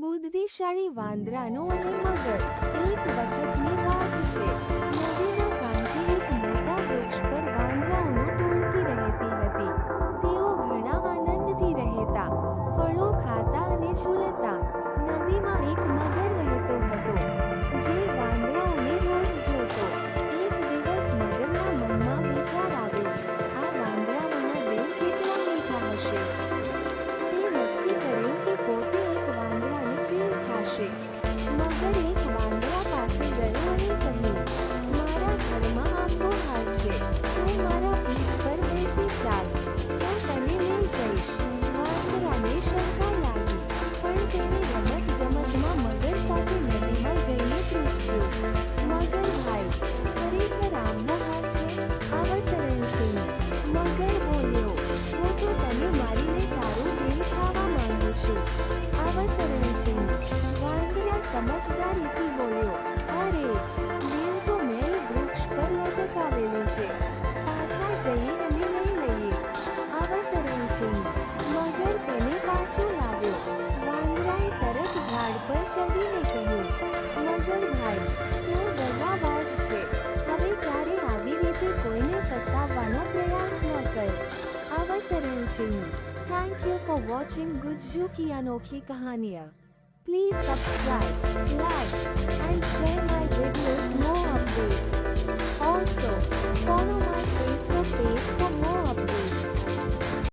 બુદ્ધિશાળી વાંદરાનો અને મગર. એક વખતની વાત છે. નદીના કાંઠે એક મોટા વૃક્ષ પર વાંદરાઓનો ટોળકી રહેતી હતી. તેઓ ઘણા આનંદથી રહેતા, ફળો ખાતા અને ઝૂલતા. નદીમાં એક મગર રહેતો હતો, જે વાંદરાઓને રોજ જોતો. એક દિવસ મગરના મનમાં વિચાર આવ્યો, આ વાંદરાઓના દિલ કેટલા મીઠા હશે. તે નક્કી કર્યું કે પોતે એક વાંદરાને દિલ ખાશે. મગર એક વાંદરા પાસે ગયો અને કહ્યું, મારા ઘરમાં આંબો હાર છે, તું મારા પીઠ પર બેસી ચાલ, હું તને લઈ જઈશ. વાંદરાને શંકા લાગી, પણ તેણે રમત-જમતમાં મગર સાથે નદીમાં જઈને પૂછ્યું, મગર ભાઈ, ખરેખર આંબો હાર છે? અવતરણ છે. મગર બોલ્યો, હું તો તને મારીને તારું દિલ ખાવા માંગુ છું. અવતરણ છે. વાંદરા સમજદારીથી બોલ્યો, અરે, દિલ તો મેં વૃક્ષ પર લટકાવેલું છે, પાછા જઈએ અને લઈ લઈએ. અવતરણ છે. મગર તેને પાછો લાવ્યો. વાંદરાએ તરત ઝાડ પર ચડીને કહ્યું, મગર ભાઈ, તું દગાબાજ છે, હવે ક્યારે આવી રીતે કોઈને ફસાવવાનો પ્રયાસ ન કર. અવતરણ છે. Thank you for watching Gujju કી અનોખી કહાનિयाँ. Please subscribe, like, and share my videos more updates. Also, follow my Facebook page for more updates.